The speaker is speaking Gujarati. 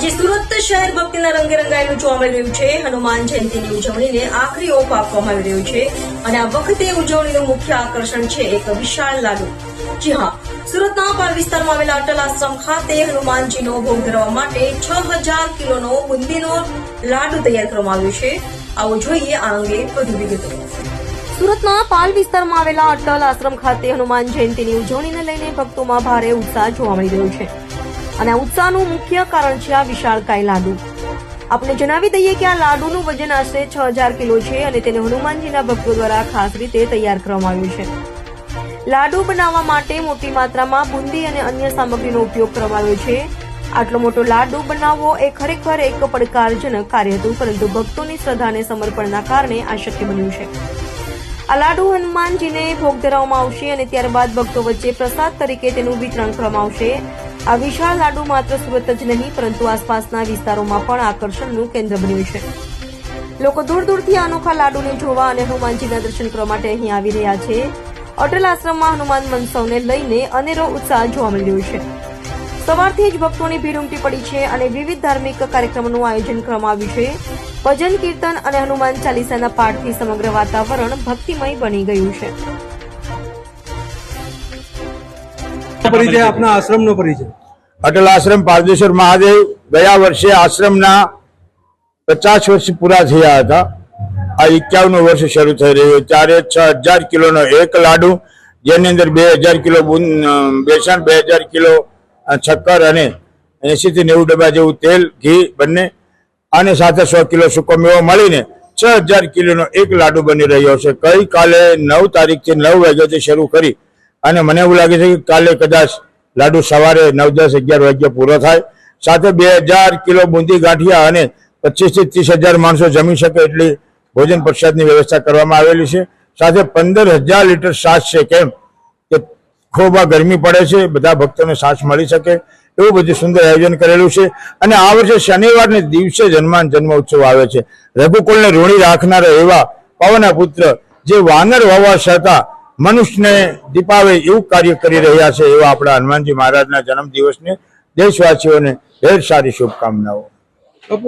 આજે સુરત શહેર ભક્તિના રંગે રંગાયેલું જોવા મળી રહ્યું છે। હનુમાન જયંતિની ઉજવણીને આખરી ઓપ આપવામાં આવી રહ્યો છે અને આ વખતે ઉજવણીનું મુખ્ય આકર્ષણ છે એક વિશાળ લાડુ। જી હા, સુરતના પાલ વિસ્તારમાં આવેલા અટલ આશ્રમ ખાતે હનુમાનજીનો ભોગ ધરાવવા માટે 6000 કિલોનો બુંદીનો લાડુ તૈયાર કરવામાં આવ્યો છે। આવો જોઈએ આ અંગે વધુ વિગતો। સુરતના પાલ વિસ્તારમાં આવેલા અટલ આશ્રમ ખાતે હનુમાન જયંતિની ઉજવણીને લઈને ભક્તોમાં ભારે ઉત્સાહ જોવા મળી રહ્યો છે અને આ ઉત્સાહનું મુખ્ય કારણ છે આ વિશાળકાય લાડુ। આપણે જણાવી દઈએ કે આ લાડુનું વજન આશરે 6000 કિલો છે અને તેને હનુમાનજીના ભક્તો દ્વારા ખાસ રીતે તૈયાર કરવામાં આવ્યું છે। લાડુ બનાવવા માટે મોટી માત્રામાં બુંદી અને અન્ય સામગ્રીનો ઉપયોગ કરવામાં આવ્યો છે। આટલો મોટો લાડુ બનાવવો એ ખરેખર એક પડકારજનક કાર્ય હતું, પરંતુ ભક્તોની શ્રદ્ધા અને સમર્પણના કારણે આ શક્ય બન્યું છે। આ લાડુ હનુમાનજીને ભોગ ધરાવવામાં આવશે અને ત્યારબાદ ભક્તો વચ્ચે પ્રસાદ તરીકે તેનું વિતરણ કરવામાં આવશે। આ વિશાળ લાડુ માત્ર સુરત જ નહીં પરંતુ આસપાસના વિસ્તારોમાં પણ આકર્ષણનું કેન્દ્ર બન્યું છે। લોકો દૂર દૂરથી અનોખા લાડુને જોવા અને હનુમાનજીના દર્શન કરવા માટે અહીં આવી રહ્યા છે। અટલ આશ્રમમાં હનુમાન મહોત્સવને લઈને અનેરો ઉત્સાહ જોવા મળી રહ્યો છે। સવારથી જ ભક્તોની ભીડ ઉમટી પડી છે અને વિવિધ ધાર્મિક કાર્યક્રમોનું આયોજન કરવામાં આવ્યું છે। ભજન કીર્તન અને હનુમાન ચાલીસાના પાઠથી સમગ્ર વાતાવરણ ભક્તિમય બની ગયું છે। परिचय अपना आश्रम नो परिचय। अटल आश्रम पारदेश्वर महादेव गया वर्षे आश्रम ना 50 वर्ष पूरा थया था। आ 51 वर्ष शुरू થઈ રહ્યો। ત્યારે 6000 કિલોનો એક લાડુ, જેની અંદર 2000 કિલો બેસન, 2000 કિલો શક્કર અને 80 થી 90 ડબ્બા જેવું તેલ, ઘી બંને અને સાથે 100 કિલો સૂકો મેવો મળીને 6000 કિલોનો એક લાડુ બની રહ્યો છે। ગઈકાલે 9 તારીખથી 9 વાગ્યાથી શરૂ કરી અને મને એવું લાગે છે કે કાલે કદાચ લાડુ સવારે 9, 10, 11 વાગ્યા પૂરો થાય। સાથે 2000 કિલો બુંદી ગાંઠિયા અને 25 થી 30,000 માણસો જમી શકે એટલી ભોજન પ્રસાદની વ્યવસ્થા કરવામાં આવેલી છે। સાથે 15000 લીટર છાશ છે, કેમ કે ખૂબ ગરમી પડે છે, બધા ભક્તોને છાશ મળી શકે એવું બધું સુંદર આયોજન કરેલું છે। અને આ વર્ષે શનિવારને દિવસે હનુમાન જન્મોત્સવ આવે છે। રઘુકુળને ઋણી રાખનારા એવા પવનના પુત્ર જે વાનર હોવા છતાં મનુષ્યને દીપાવે એવું કાર્ય કરી રહ્યા છે, એવા આપણા હનુમાનજી મહારાજના જન્મદિવસને દેશવાસીઓને ઢેર સારી શુભકામનાઓ।